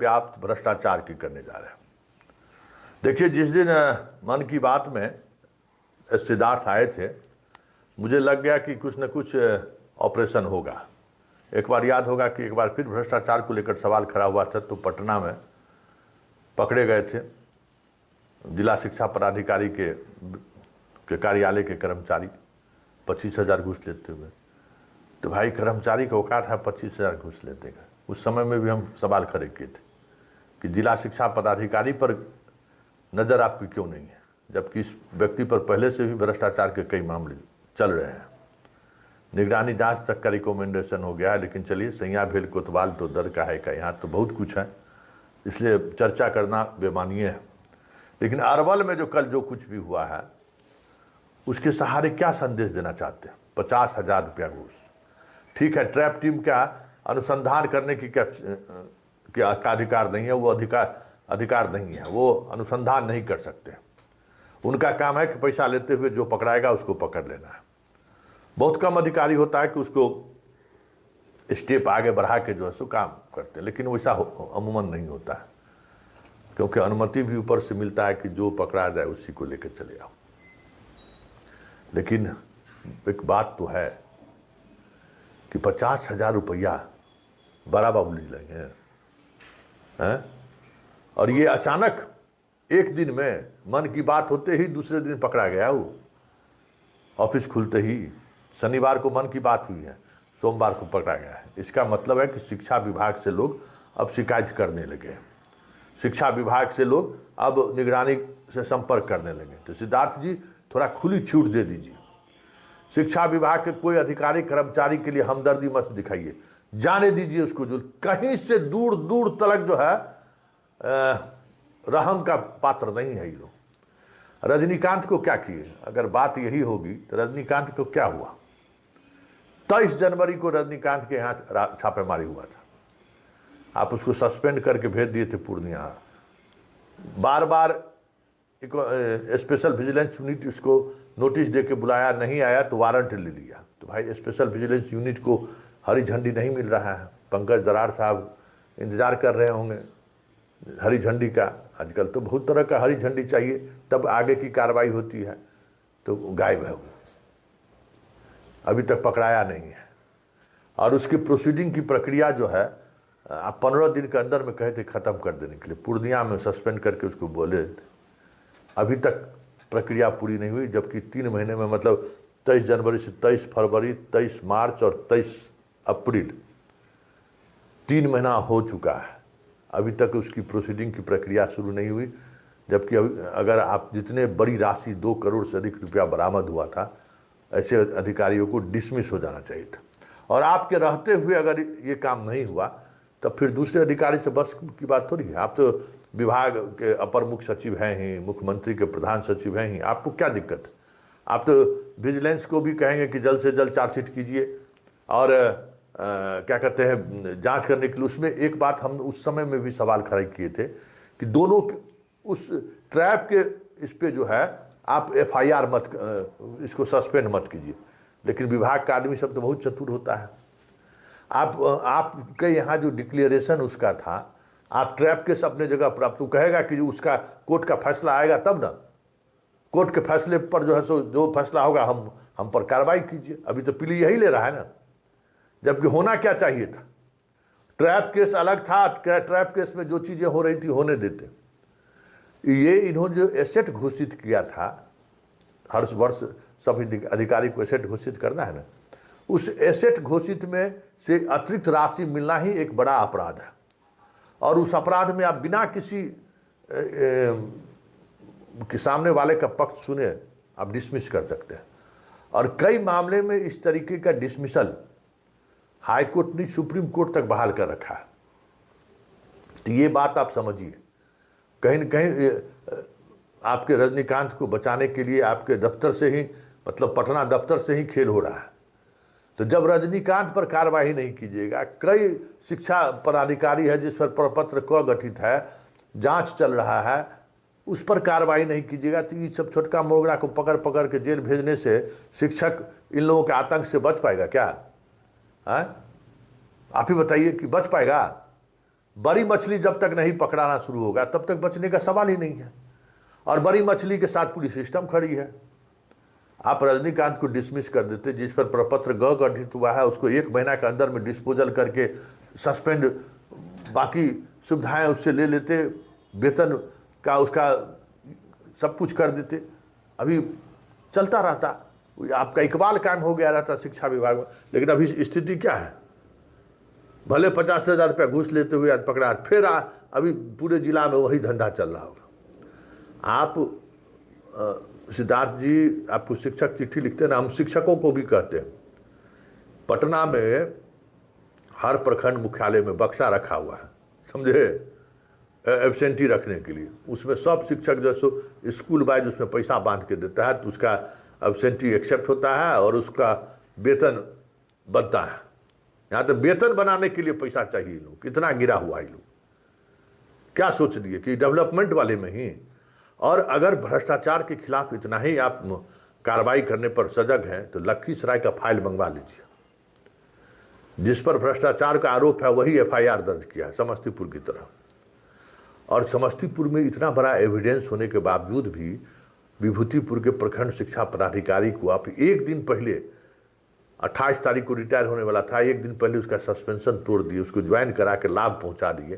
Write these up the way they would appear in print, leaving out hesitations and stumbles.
व्याप्त भ्रष्टाचार की करने जा रहे हैं। देखिए, जिस दिन मन की बात में सिद्धार्थ आए थे, मुझे लग गया कि कुछ न कुछ ऑपरेशन होगा। एक बार याद होगा कि एक बार फिर भ्रष्टाचार को लेकर सवाल खड़ा हुआ था, तो पटना में पकड़े गए थे जिला शिक्षा पदाधिकारी के कार्यालय के कर्मचारी 25,000 घूस लेते हुए। तो भाई, कर्मचारी का औकात है 25,000 घूस लेते का। उस समय में भी हम सवाल खड़े किए थे कि जिला शिक्षा पदाधिकारी पर नज़र आपकी क्यों नहीं है, जबकि इस व्यक्ति पर पहले से भी भ्रष्टाचार के कई मामले चल रहे हैं। निगरानी जांच तक का रिकमेंडेशन हो गया है, लेकिन चलिए, सैया भेल कोतवाल तो दर का है का, यहाँ तो बहुत कुछ है, इसलिए चर्चा करना बेमानीय है। लेकिन अरवल में जो कुछ भी हुआ है, उसके सहारे क्या संदेश देना चाहते हैं? 50,000 रुपया घूस। ठीक है, ट्रैप टीम का अनुसंधान करने की क्या अधिकार नहीं है, वो अधिकार नहीं है, वो अनुसंधान नहीं कर सकते। उनका काम है कि पैसा लेते हुए जो पकड़ाएगा उसको पकड़ लेना है। बहुत कम अधिकारी होता है कि उसको स्टेप आगे बढ़ा के जो है सो काम करते हैं, लेकिन वैसा अमूमन नहीं होता है, क्योंकि अनुमति भी ऊपर से मिलता है कि जो पकड़ा जाए उसी को लेकर चले आओ। लेकिन एक बात तो है कि 50,000 रुपया बड़ा बाबूली लेंगे हैं, और ये अचानक एक दिन में मन की बात होते ही दूसरे दिन पकड़ा गया। वो ऑफिस खुलते ही, शनिवार को मन की बात हुई है, सोमवार को पकड़ा गया है। इसका मतलब है कि शिक्षा विभाग से लोग अब शिकायत करने लगे, शिक्षा विभाग से लोग अब निगरानी से संपर्क करने लगे। तो सिद्धार्थ जी, थोड़ा खुली छूट दे दीजिए। शिक्षा विभाग के कोई अधिकारी कर्मचारी के लिए हमदर्दी मत दिखाइए, जाने दीजिए उसको, जो कहीं से दूर दूर तक जो है रहम का पात्र नहीं है ये लोग। रजनीकांत को क्या किए? अगर बात यही होगी तो रजनीकांत को क्या हुआ? 23 जनवरी को रजनीकांत के यहाँ छापेमारी हुआ था, आप उसको सस्पेंड करके भेज दिए थे पूर्णिया। बार बार एक स्पेशल विजिलेंस यूनिट उसको नोटिस दे के बुलाया, नहीं आया तो वारंट ले लिया। तो भाई, स्पेशल विजिलेंस यूनिट को हरी झंडी नहीं मिल रहा है। पंकज दरार साहब इंतजार कर रहे होंगे हरी झंडी का। आजकल तो बहुत तरह का हरी झंडी चाहिए, तब आगे की कार्रवाई होती है। तो गायब है वो, अभी तक पकड़ाया नहीं है। और उसकी प्रोसीडिंग की प्रक्रिया जो है, आप 15 दिन के अंदर में कहे थे ख़त्म कर देने के लिए, पूर्णिया में सस्पेंड करके उसको बोले थे। अभी तक प्रक्रिया पूरी नहीं हुई, जबकि 3 महीने में, मतलब 23 जनवरी से 23 फरवरी, 23 मार्च और 23 अप्रैल, 3 महीना हो चुका है। अभी तक उसकी प्रोसीडिंग की प्रक्रिया शुरू नहीं हुई, जबकि अगर आप जितने बड़ी राशि 2 करोड़ से अधिक रुपया बरामद हुआ था, ऐसे अधिकारियों को डिसमिस हो जाना चाहिए था। और आपके रहते हुए अगर ये काम नहीं हुआ, तब फिर दूसरे अधिकारी से बस की बात थोड़ी है। आप तो विभाग के अपर मुख्य सचिव हैं ही, मुख्यमंत्री के प्रधान सचिव हैं ही, आपको क्या दिक्कत है? आप तो विजिलेंस को भी कहेंगे कि जल्द से जल्द चार्जशीट कीजिए और क्या कहते हैं, जांच करने के लिए। उसमें एक बात हम उस समय में भी सवाल खड़े किए थे कि दोनों उस ट्रैप के इस पे जो है आप FIR मत, इसको सस्पेंड मत कीजिए। लेकिन विभाग का आदमी सब तो बहुत चतुर होता है। आपके यहाँ जो डिक्लेरेशन उसका था, आप ट्रैप केस अपने जगह पर, आप तो कहेगा कि उसका कोर्ट का फैसला आएगा तब ना, कोर्ट के फैसले पर जो है सो जो फैसला होगा हम पर कार्रवाई कीजिए। अभी तो पिली यही ले रहा है ना, जबकि होना क्या चाहिए था? ट्रैप केस अलग था, ट्रैप केस में जो चीज़ें हो रही थी होने देते। ये इन्होंने जो एसेट घोषित किया था, हर वर्ष सभी अधिकारी को एसेट घोषित करना है ना, उस एसेट घोषित में से अतिरिक्त राशि मिलना ही एक बड़ा अपराध है। और उस अपराध में आप बिना किसी के सामने वाले का पक्ष सुने आप डिसमिस कर सकते हैं। और कई मामले में इस तरीके का डिसमिसल हाई कोर्ट ने सुप्रीम कोर्ट तक बहाल कर रखा है। तो ये बात आप समझिए, कहीं न कहीं आपके रजनीकांत को बचाने के लिए आपके दफ्तर से ही, मतलब पटना दफ्तर से ही खेल हो रहा है। तो जब रजनीकांत पर कार्रवाई नहीं कीजिएगा, कई शिक्षा पदाधिकारी है जिस पर प्रपत्र क गठित है, जांच चल रहा है, उस पर कार्रवाई नहीं कीजिएगा, तो ये सब छोटका मोगरा को पकड़ पकड़ के जेल भेजने से शिक्षक इन लोगों के आतंक से बच पाएगा क्या? है, आप ही बताइए कि बच पाएगा? बड़ी मछली जब तक नहीं पकड़ाना शुरू होगा तब तक बचने का सवाल ही नहीं है। और बड़ी मछली के साथ पूरी सिस्टम खड़ी है। आप रजनीकांत को डिसमिस कर देते, जिस पर प्रपत्र गठित हुआ है उसको 1 महीना के अंदर में डिस्पोजल करके सस्पेंड, बाकी सुविधाएं उससे ले लेते, वेतन का उसका सब कुछ कर देते, अभी चलता रहता, आपका इकबाल कायम हो गया रहता शिक्षा विभाग में। लेकिन अभी स्थिति क्या है? भले 50,000 रुपया घूस लेते हुए आज पकड़ा, फिर अभी पूरे जिला में वही धंधा चल रहा होगा। आप सिद्धार्थ जी आपको शिक्षक चिट्ठी लिखते हैं ना, हम शिक्षकों को भी कहते हैं, पटना में हर प्रखंड मुख्यालय में बक्सा रखा हुआ है, समझे, एब्सेंटी रखने के लिए। उसमें सब शिक्षक जैसे स्कूल वाइज उसमें पैसा बांध के देता है, तो उसका एब्सेंटी एक्सेप्ट होता है और उसका वेतन बनता है। यहाँ तो वेतन बनाने के लिए पैसा चाहिए। लोग कितना गिरा हुआ है, लोग क्या सोच लिए कि डेवलपमेंट वाले में ही। और अगर भ्रष्टाचार के खिलाफ इतना ही आप कार्रवाई करने पर सजग हैं तो लखीसराय का फाइल मंगवा लीजिए, जिस पर भ्रष्टाचार का आरोप है वही FIR दर्ज किया है समस्तीपुर की तरह। और समस्तीपुर में इतना बड़ा एविडेंस होने के बावजूद भी विभूतिपुर के प्रखंड शिक्षा पदाधिकारी को आप एक दिन पहले, 28 तारीख को रिटायर होने वाला था, एक दिन पहले उसका सस्पेंशन तोड़ दिए, उसको ज्वाइन करा के लाभ पहुंचा दिए।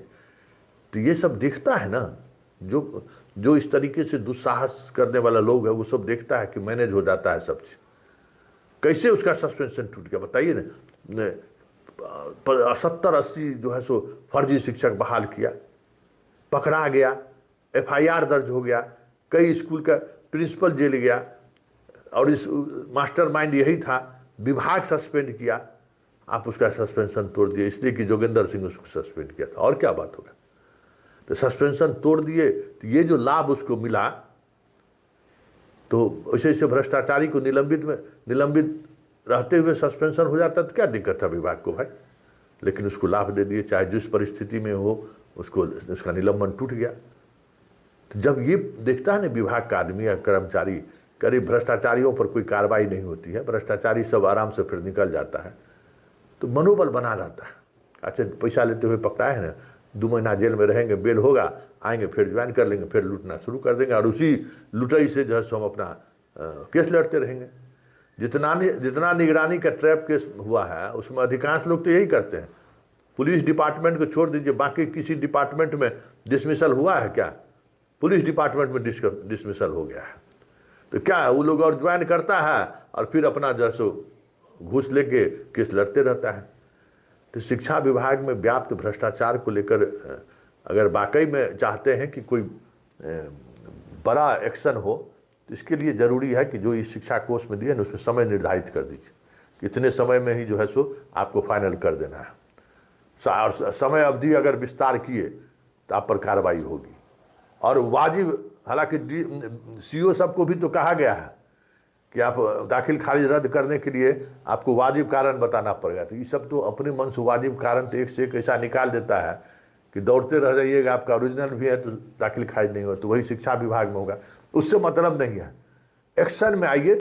तो ये सब देखता है ना, जो इस तरीके से दुस्साहस करने वाला लोग है वो सब देखता है कि मैनेज हो जाता है सब चीज। कैसे उसका सस्पेंशन टूट गया बताइए ना। 70-80 जो है सो फर्जी शिक्षक बहाल किया, पकड़ा गया, FIR दर्ज हो गया, कई स्कूल का प्रिंसिपल जेल गया, और इस मास्टरमाइंड यही था, विभाग सस्पेंड किया। आप उसका सस्पेंशन तोड़ दिए इसलिए कि जोगेंद्र सिंह उसको सस्पेंड किया था, और क्या बात होगा। तो सस्पेंशन तोड़ दिए, तो ये जो लाभ उसको मिला, तो ऐसे ऐसे भ्रष्टाचारी को निलंबित रहते हुए सस्पेंशन हो जाता तो क्या दिक्कत था विभाग को भाई। लेकिन उसको लाभ दे दिए, चाहे जिस परिस्थिति में हो, उसका निलंबन टूट गया। तो जब ये देखता है ना विभाग का आदमी या कर्मचारी, करीब भ्रष्टाचारियों पर कोई कार्रवाई नहीं होती है, भ्रष्टाचारी सब आराम से फिर निकल जाता है, तो मनोबल बना रहता है। अच्छा पैसा लेते हुए पकड़ा है ना, 2 महीना जेल में रहेंगे, बेल होगा, आएंगे फिर ज्वाइन कर लेंगे, फिर लूटना शुरू कर देंगे, और उसी लुटाई से जो है सो हम अपना केस लड़ते रहेंगे। जितना निगरानी का ट्रैप केस हुआ है उसमें अधिकांश लोग तो यही करते हैं। पुलिस डिपार्टमेंट को छोड़ दीजिए, बाकी किसी डिपार्टमेंट में डिसमिसल हुआ है क्या? पुलिस डिपार्टमेंट में डिसमिसल हो गया है, तो क्या है, वो लोग और ज्वाइन करता है और फिर अपना जो सो घूस लेके केस लड़ते रहता है। तो शिक्षा विभाग में व्याप्त भ्रष्टाचार को लेकर अगर वाकई में चाहते हैं कि कोई बड़ा एक्शन हो, तो इसके लिए ज़रूरी है कि जो इस शिक्षा कोष में दिए ना उसमें समय निर्धारित कर दीजिए, कितने समय में ही जो है सो आपको फाइनल कर देना है। समय अवधि अगर विस्तार किए तो आप पर कार्रवाई होगी। और वाजिब, हालांकि CO सबको भी तो कहा गया है कि आप दाखिल खारिज रद्द करने के लिए आपको वाजिब कारण बताना पड़ेगा। तो ये सब तो अपने मन से वाजिब कारण तो एक से एक ऐसा निकाल देता है कि दौड़ते रह जाइएगा, आपका ओरिजिनल भी है तो दाखिल खारिज नहीं हो, तो वही शिक्षा विभाग में होगा। उससे मतलब नहीं है, एक्शन में आइए।